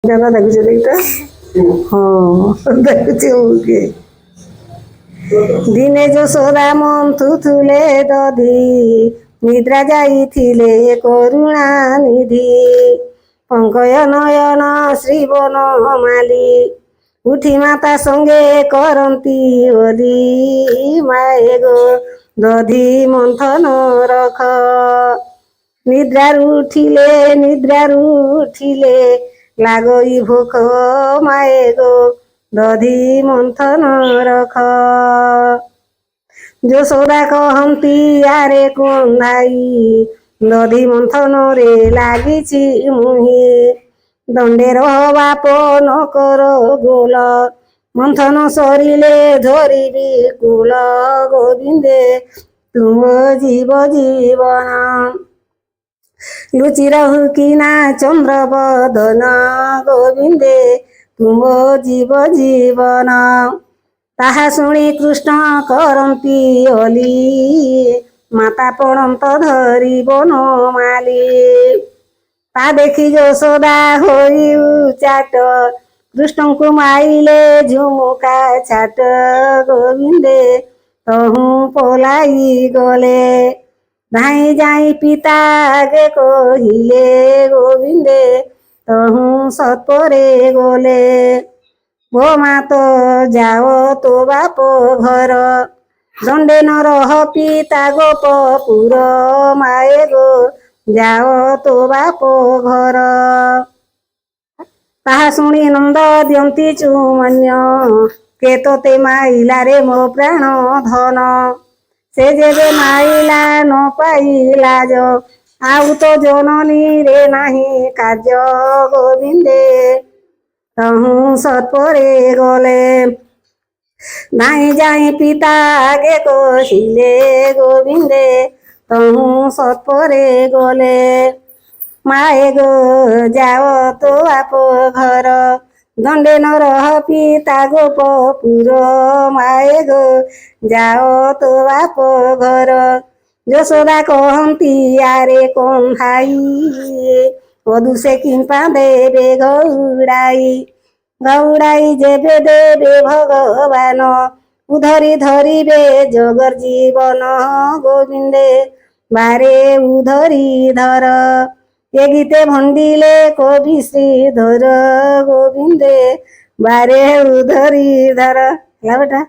गाना देखुचे देखता हाँ देखुचे ओके दिने यशोदा मंथुले दधी निद्रा जाइथिले करुणा निधि पंकज नयन श्री बनमाली उठी माता संगे करती ओली माए गो दधी मंथन रख निद्रारू उठिले लागई भोक माए गो दधी मंथन रख यशोदा कहती यारे कन्दाई दधी मंथन रे लागिछि मुहि दंडे बाप न कर गोल मंथन सरिले धरिबी कुल गोविंदे तुम जीव जीवन लुचि रहु किना चंद्र बदन गोविंदे तुम जीव जीवन ताहा शुणी कृष्ण करती ओली माता पड़त धरी बनमाली ता देखी यशोदा होई चाट कृष्ण को माइले झुमुका छाट गोविंदे तहु पलाई गले धाई जाई पिता आगे कहिले गोविंदे तहु सत्परे गले वो माँ तो जाओ तो बाप घर दंडे न रह पिता गोपपुर माए गो जाओ तो बाप घर ताहा शुणी नंद दियंती चुमन्य के तोते माइला रे मो प्राण धन से जेबे माइला न पाइला जो आउ तो जननी रे नाही कार्य गोविंदे तहु सत्परे गले नाई जाई पिता आगे कहिले गोविंदे तहु सत्परे गले माए गो जाओ तो आप घर दंडे न रह पिता गोपपुर माए गो जाओ तो आप घर यशोदा कहती यारे कन्हाई वधु से किंपा देवे गौड़ाई जेबे देवे भगवान उधरी धरिबे जगर जीवन गोविंदे बारे उधरी धर ये गीते भंडिले कवि श्रीधर गोविंदे बारे उधरी धर बेटा